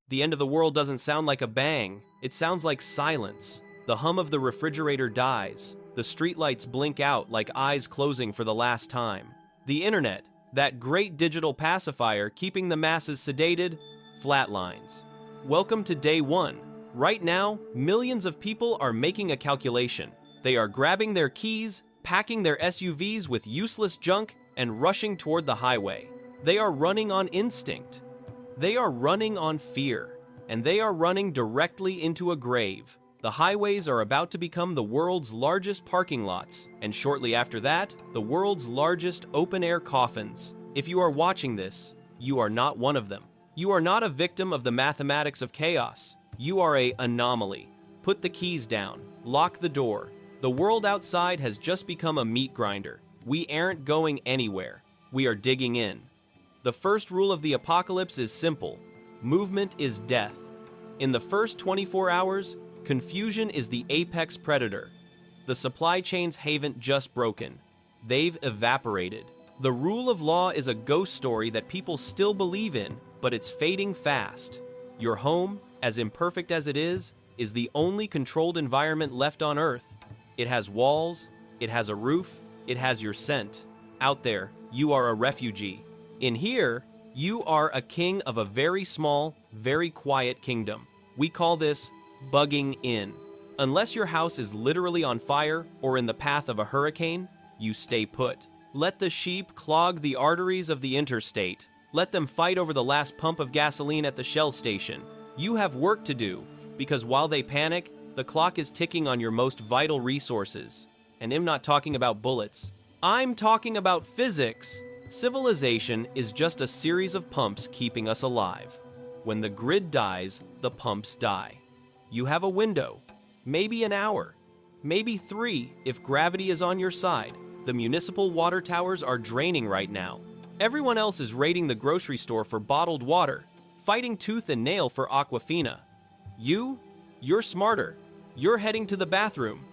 The end of the world doesn't sound like a bang, it sounds like silence. The hum of the refrigerator dies. The streetlights blink out like eyes closing for the last time. The internet, that great digital pacifier keeping the masses sedated, flatlines. Welcome to day one. Right now, millions of people are making a calculation. They are grabbing their keys, packing their SUVs with useless junk, and rushing toward the highway. They are running on instinct. They are running on fear. And they are running directly into a grave. The highways are about to become the world's largest parking lots, and shortly after that, the world's largest open-air coffins. If you are watching this, you are not one of them. You are not a victim of the mathematics of chaos. You are an anomaly. Put the keys down. Lock the door. The world outside has just become a meat grinder. We aren't going anywhere. We are digging in. The first rule of the apocalypse is simple. Movement is death. In the first 24 hours, confusion is the apex predator. The supply chains haven't just broken. They've evaporated. The rule of law is a ghost story that people still believe in, but it's fading fast. Your home, as imperfect as it is the only controlled environment left on Earth. It has walls, it has a roof, it has your scent. Out there, you are a refugee. In here, you are a king of a very small, very quiet kingdom. We call this bugging in. Unless your house is literally on fire or in the path of a hurricane, you stay put. Let the sheep clog the arteries of the interstate. Let them fight over the last pump of gasoline at the Shell station. You have work to do, because while they panic, the clock is ticking on your most vital resources. And I'm not talking about bullets. I'm talking about physics. Civilization is just a series of pumps keeping us alive. When the grid dies, the pumps die. You have a window, maybe an hour, maybe 3 if gravity is on your side. The municipal water towers are draining right now. Everyone else is raiding the grocery store for bottled water, fighting tooth and nail for Aquafina. You're smarter. You're heading to the bathroom.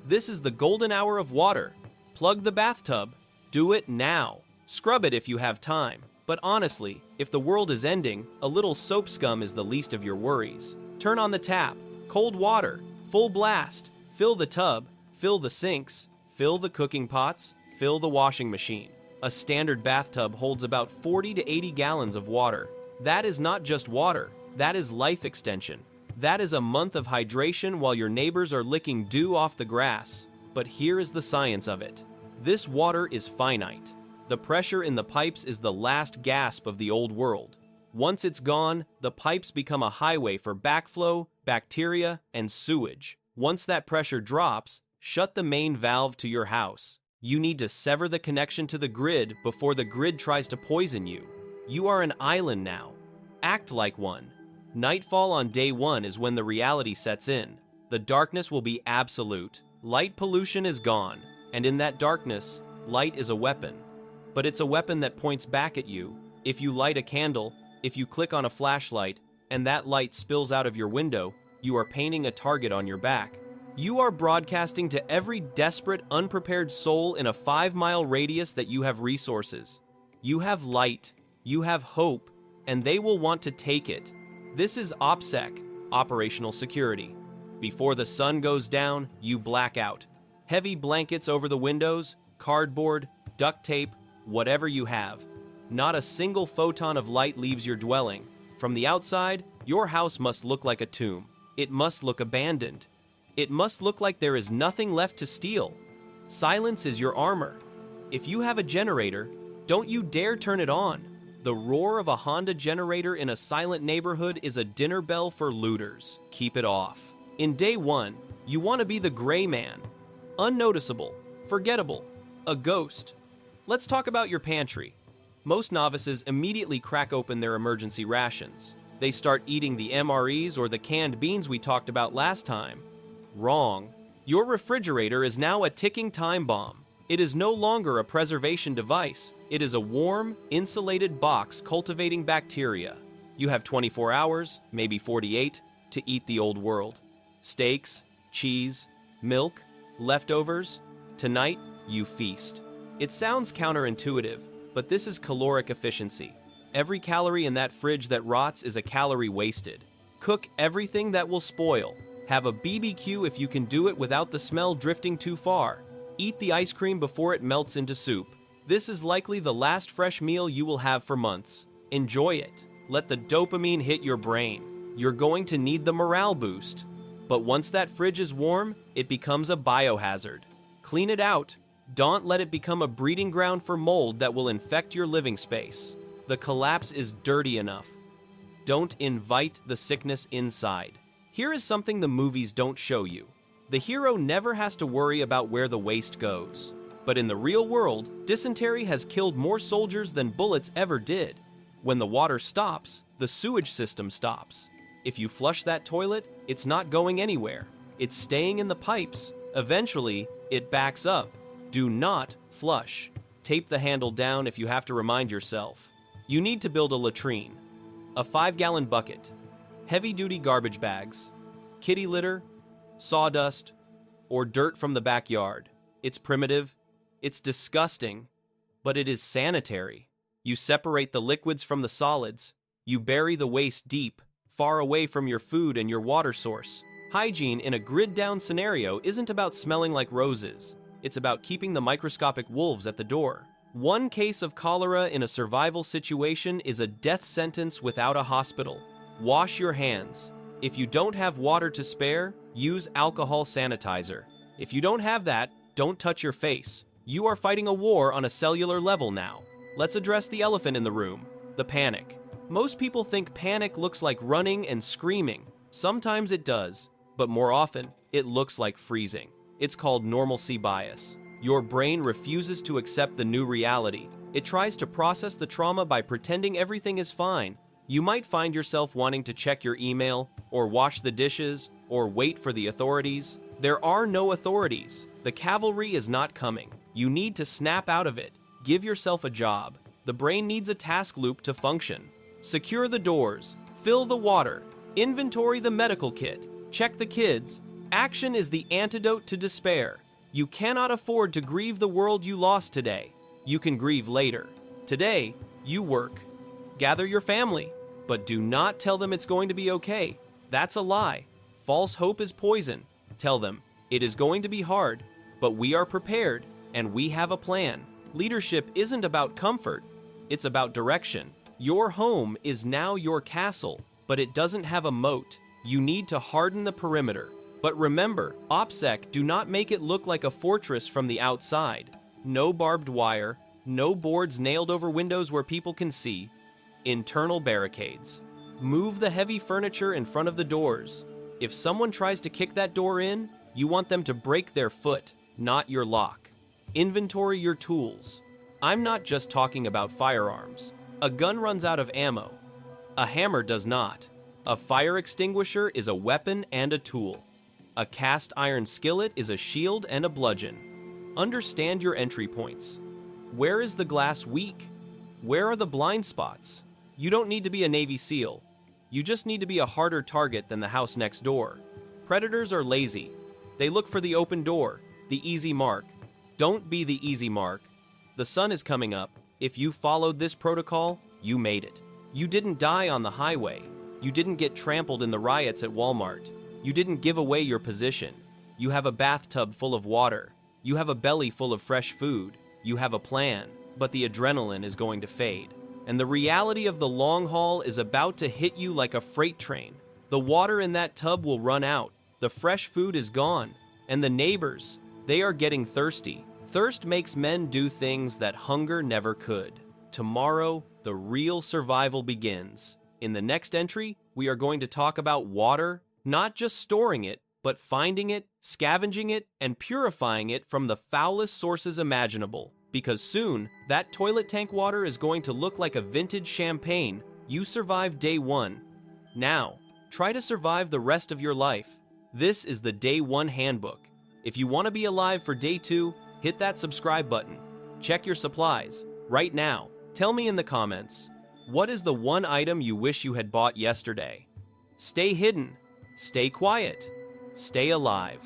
This is the golden hour of water. Plug the bathtub. Do it now. Scrub it if you have time. But honestly, if the world is ending, a little soap scum is the least of your worries. Turn on the tap. Cold water. Full blast. Fill the tub. Fill the sinks. Fill the cooking pots. Fill the washing machine. A standard bathtub holds about 40 to 80 gallons of water. That is not just water. That is life extension. That is a month of hydration while your neighbors are licking dew off the grass. But here is the science of it. This water is finite. The pressure in the pipes is the last gasp of the old world. Once it's gone, the pipes become a highway for backflow, bacteria, and sewage. Once that pressure drops, shut the main valve to your house. You need to sever the connection to the grid before the grid tries to poison you. You are an island now. Act like one. Nightfall on day one is when the reality sets in. The darkness will be absolute. Light pollution is gone, and in that darkness, light is a weapon. But it's a weapon that points back at you. If you light a candle, if you click on a flashlight, and that light spills out of your window, you are painting a target on your back. You are broadcasting to every desperate, unprepared soul in a 5-mile radius that you have resources. You have light, you have hope, and they will want to take it. This is OPSEC, Operational Security. Before the sun goes down, you black out. Heavy blankets over the windows, cardboard, duct tape, whatever you have. Not a single photon of light leaves your dwelling. From the outside, your house must look like a tomb. It must look abandoned. It must look like there is nothing left to steal. Silence is your armor. If you have a generator, don't you dare turn it on. The roar of a Honda generator in a silent neighborhood is a dinner bell for looters. Keep it off. In day one, you want to be the gray man. Unnoticeable, forgettable, a ghost. Let's talk about your pantry. Most novices immediately crack open their emergency rations. They start eating the MREs or the canned beans we talked about last time. Wrong. Your refrigerator is now a ticking time bomb. It is no longer a preservation device. It is a warm, insulated box cultivating bacteria. You have 24 hours, maybe 48, to eat the old world. Steaks, cheese, milk, leftovers. Tonight, you feast. It sounds counterintuitive, but this is caloric efficiency. Every calorie in that fridge that rots is a calorie wasted. Cook everything that will spoil. Have a BBQ if you can do it without the smell drifting too far. Eat the ice cream before it melts into soup. This is likely the last fresh meal you will have for months. Enjoy it. Let the dopamine hit your brain. You're going to need the morale boost. But once that fridge is warm, it becomes a biohazard. Clean it out. Don't let it become a breeding ground for mold that will infect your living space. The collapse is dirty enough. Don't invite the sickness inside. Here is something the movies don't show you. The hero never has to worry about where the waste goes. But in the real world, dysentery has killed more soldiers than bullets ever did. When the water stops, the sewage system stops. If you flush that toilet, it's not going anywhere. It's staying in the pipes. Eventually, it backs up. Do not flush. Tape the handle down if you have to remind yourself. You need to build a latrine. A 5-gallon bucket. Heavy-duty garbage bags. Kitty litter. Sawdust. Or dirt from the backyard. It's primitive. It's disgusting. But it is sanitary. You separate the liquids from the solids. You bury the waste deep, far away from your food and your water source. Hygiene in a grid-down scenario isn't about smelling like roses. It's about keeping the microscopic wolves at the door. One case of cholera in a survival situation is a death sentence without a hospital. Wash your hands. If you don't have water to spare, use alcohol sanitizer. If you don't have that, don't touch your face. You are fighting a war on a cellular level now. Let's address the elephant in the room, the panic. Most people think panic looks like running and screaming. Sometimes it does, but more often, it looks like freezing. It's called normalcy bias. Your brain refuses to accept the new reality. It tries to process the trauma by pretending everything is fine. You might find yourself wanting to check your email, or wash the dishes, or wait for the authorities. There are no authorities. The cavalry is not coming. You need to snap out of it. Give yourself a job. The brain needs a task loop to function. Secure the doors. Fill the water. Inventory the medical kit. Check the kids. Action is the antidote to despair. You cannot afford to grieve the world you lost today. You can grieve later. Today, you work. Gather your family, but do not tell them it's going to be okay. That's a lie. False hope is poison. Tell them, it is going to be hard, but we are prepared and we have a plan. Leadership isn't about comfort. It's about direction. Your home is now your castle, but it doesn't have a moat. You need to harden the perimeter. But remember, OPSEC do not make it look like a fortress from the outside. No barbed wire, no boards nailed over windows where people can see. Internal barricades. Move the heavy furniture in front of the doors. If someone tries to kick that door in, you want them to break their foot, not your lock. Inventory your tools. I'm not just talking about firearms. A gun runs out of ammo. A hammer does not. A fire extinguisher is a weapon and a tool. A cast iron skillet is a shield and a bludgeon. Understand your entry points. Where is the glass weak? Where are the blind spots? You don't need to be a Navy SEAL. You just need to be a harder target than the house next door. Predators are lazy. They look for the open door, the easy mark. Don't be the easy mark. The sun is coming up. If you followed this protocol, you made it. You didn't die on the highway. You didn't get trampled in the riots at Walmart. You didn't give away your position. You have a bathtub full of water. You have a belly full of fresh food. You have a plan, but the adrenaline is going to fade. And the reality of the long haul is about to hit you like a freight train. The water in that tub will run out. The fresh food is gone. And the neighbors, they are getting thirsty. Thirst makes men do things that hunger never could. Tomorrow, the real survival begins. In the next entry, we are going to talk about water, not just storing it, but finding it, scavenging it, and purifying it from the foulest sources imaginable. Because soon, that toilet tank water is going to look like a vintage champagne. You survived day 1. Now, try to survive the rest of your life. This is the Day 1 Handbook. If you want to be alive for Day 2, hit that subscribe button. Check your supplies. Right now, tell me in the comments, what is the one item you wish you had bought yesterday? Stay hidden. Stay quiet. Stay alive.